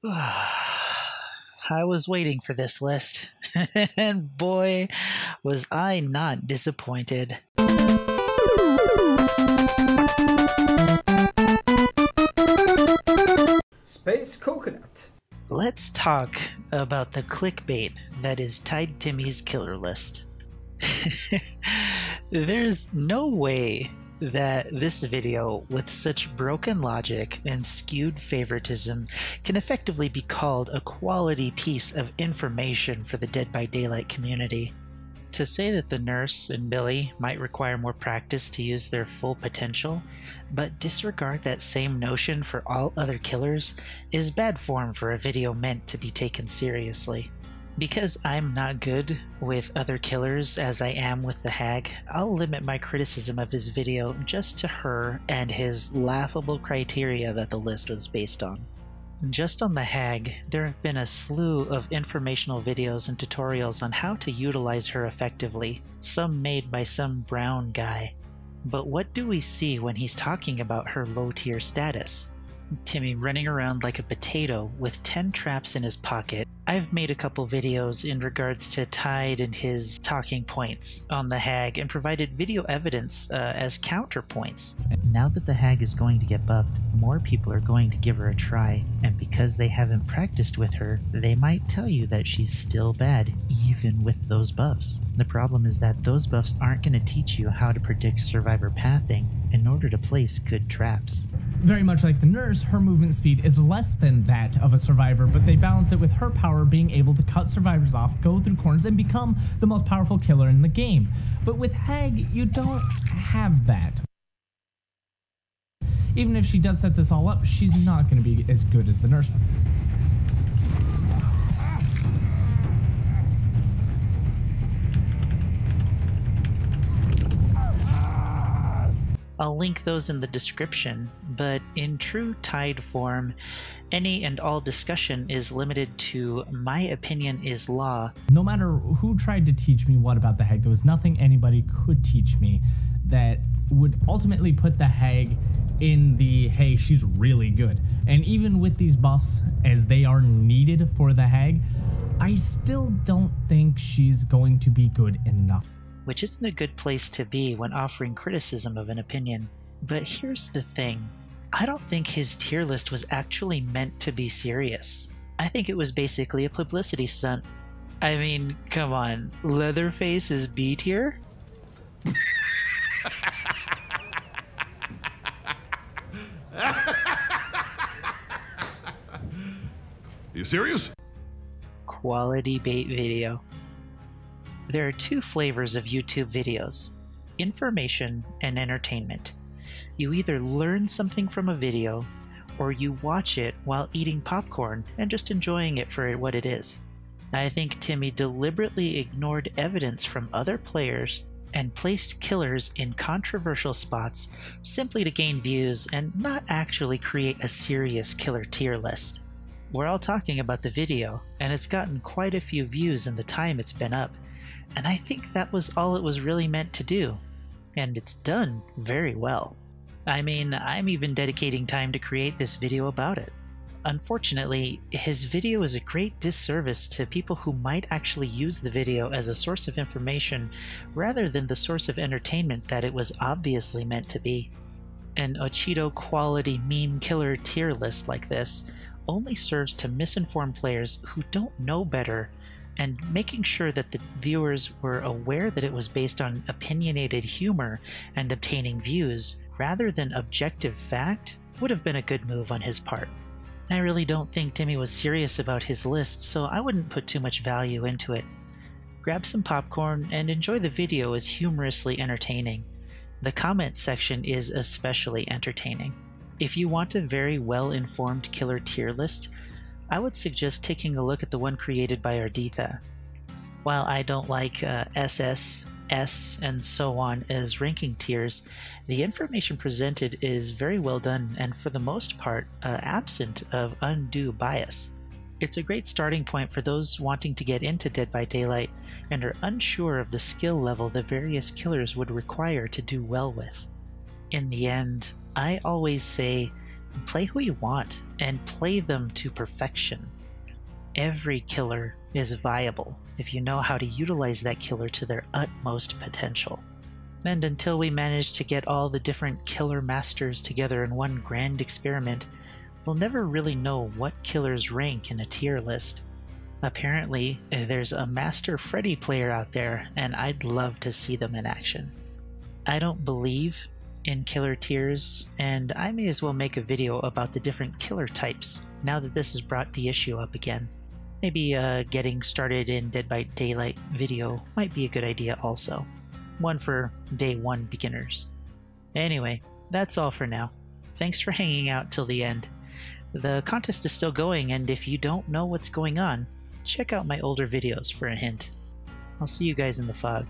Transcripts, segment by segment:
I was waiting for this list, and boy, was I not disappointed. Space Coconut. Let's talk about the clickbait that is Tide Timmy's killer list. There's no way that this video, with such broken logic and skewed favoritism, can effectively be called a quality piece of information for the Dead by Daylight community. To say that the nurse and Billy might require more practice to use their full potential, but disregard that same notion for all other killers, is bad form for a video meant to be taken seriously. Because I'm not good with other killers as I am with the Hag, I'll limit my criticism of his video just to her and his laughable criteria that the list was based on. Just on the Hag, there have been a slew of informational videos and tutorials on how to utilize her effectively, some made by some brown guy. But what do we see when he's talking about her low-tier status? Timmy running around like a potato with 10 traps in his pocket. I've made a couple videos in regards to Tide and his talking points on the Hag and provided video evidence as counterpoints. Now that the Hag is going to get buffed, more people are going to give her a try, and because they haven't practiced with her, they might tell you that she's still bad, even with those buffs. The problem is that those buffs aren't going to teach you how to predict survivor pathing in order to place good traps. Very much like the nurse, her movement speed is less than that of a survivor, but they balance it with her power being able to cut survivors off, go through corners, and become the most powerful killer in the game. But with Hag, you don't have that. Even if she does set this all up, she's not going to be as good as the nurse. I'll link those in the description, but in true Tide form, any and all discussion is limited to "my opinion is law." No matter who tried to teach me what about the Hag, there was nothing anybody could teach me that would ultimately put the Hag in the, hey, she's really good. And even with these buffs, as they are needed for the Hag, I still don't think she's going to be good enough. Which isn't a good place to be when offering criticism of an opinion. But here's the thing. I don't think his tier list was actually meant to be serious. I think it was basically a publicity stunt. I mean, come on, Leatherface is B tier? You serious? Quality bait video. There are two flavors of YouTube videos: information and entertainment. You either learn something from a video, or you watch it while eating popcorn and just enjoying it for what it is. I think Timmy deliberately ignored evidence from other players and placed killers in controversial spots simply to gain views and not actually create a serious killer tier list. We're all talking about the video, and it's gotten quite a few views in the time it's been up. And I think that was all it was really meant to do. And it's done very well. I mean, I'm even dedicating time to create this video about it. Unfortunately, his video is a great disservice to people who might actually use the video as a source of information rather than the source of entertainment that it was obviously meant to be. An Ochido quality meme killer tier list like this only serves to misinform players who don't know better, and making sure that the viewers were aware that it was based on opinionated humor and obtaining views rather than objective fact would have been a good move on his part. I really don't think Timmy was serious about his list, so I wouldn't put too much value into it. Grab some popcorn and enjoy the video as humorously entertaining. The comment section is especially entertaining. If you want a very well-informed killer tier list, I would suggest taking a look at the one created by Arditha. While I don't like SS, S, and so on as ranking tiers, the information presented is very well done and for the most part absent of undue bias. It's a great starting point for those wanting to get into Dead by Daylight and are unsure of the skill level the various killers would require to do well with. In the end, I always say, Play who you want, and play them to perfection. Every killer is viable if you know how to utilize that killer to their utmost potential. And until we manage to get all the different killer masters together in one grand experiment, we'll never really know what killers rank in a tier list. Apparently, there's a Master Freddy player out there, and I'd love to see them in action. I don't believe in killer tiers, and I may as well make a video about the different killer types now that this has brought the issue up again. Maybe getting started in Dead by Daylight video might be a good idea also. One for day one beginners. Anyway, that's all for now. Thanks for hanging out till the end. The contest is still going, and if you don't know what's going on, check out my older videos for a hint. I'll see you guys in the fog.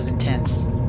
was intense.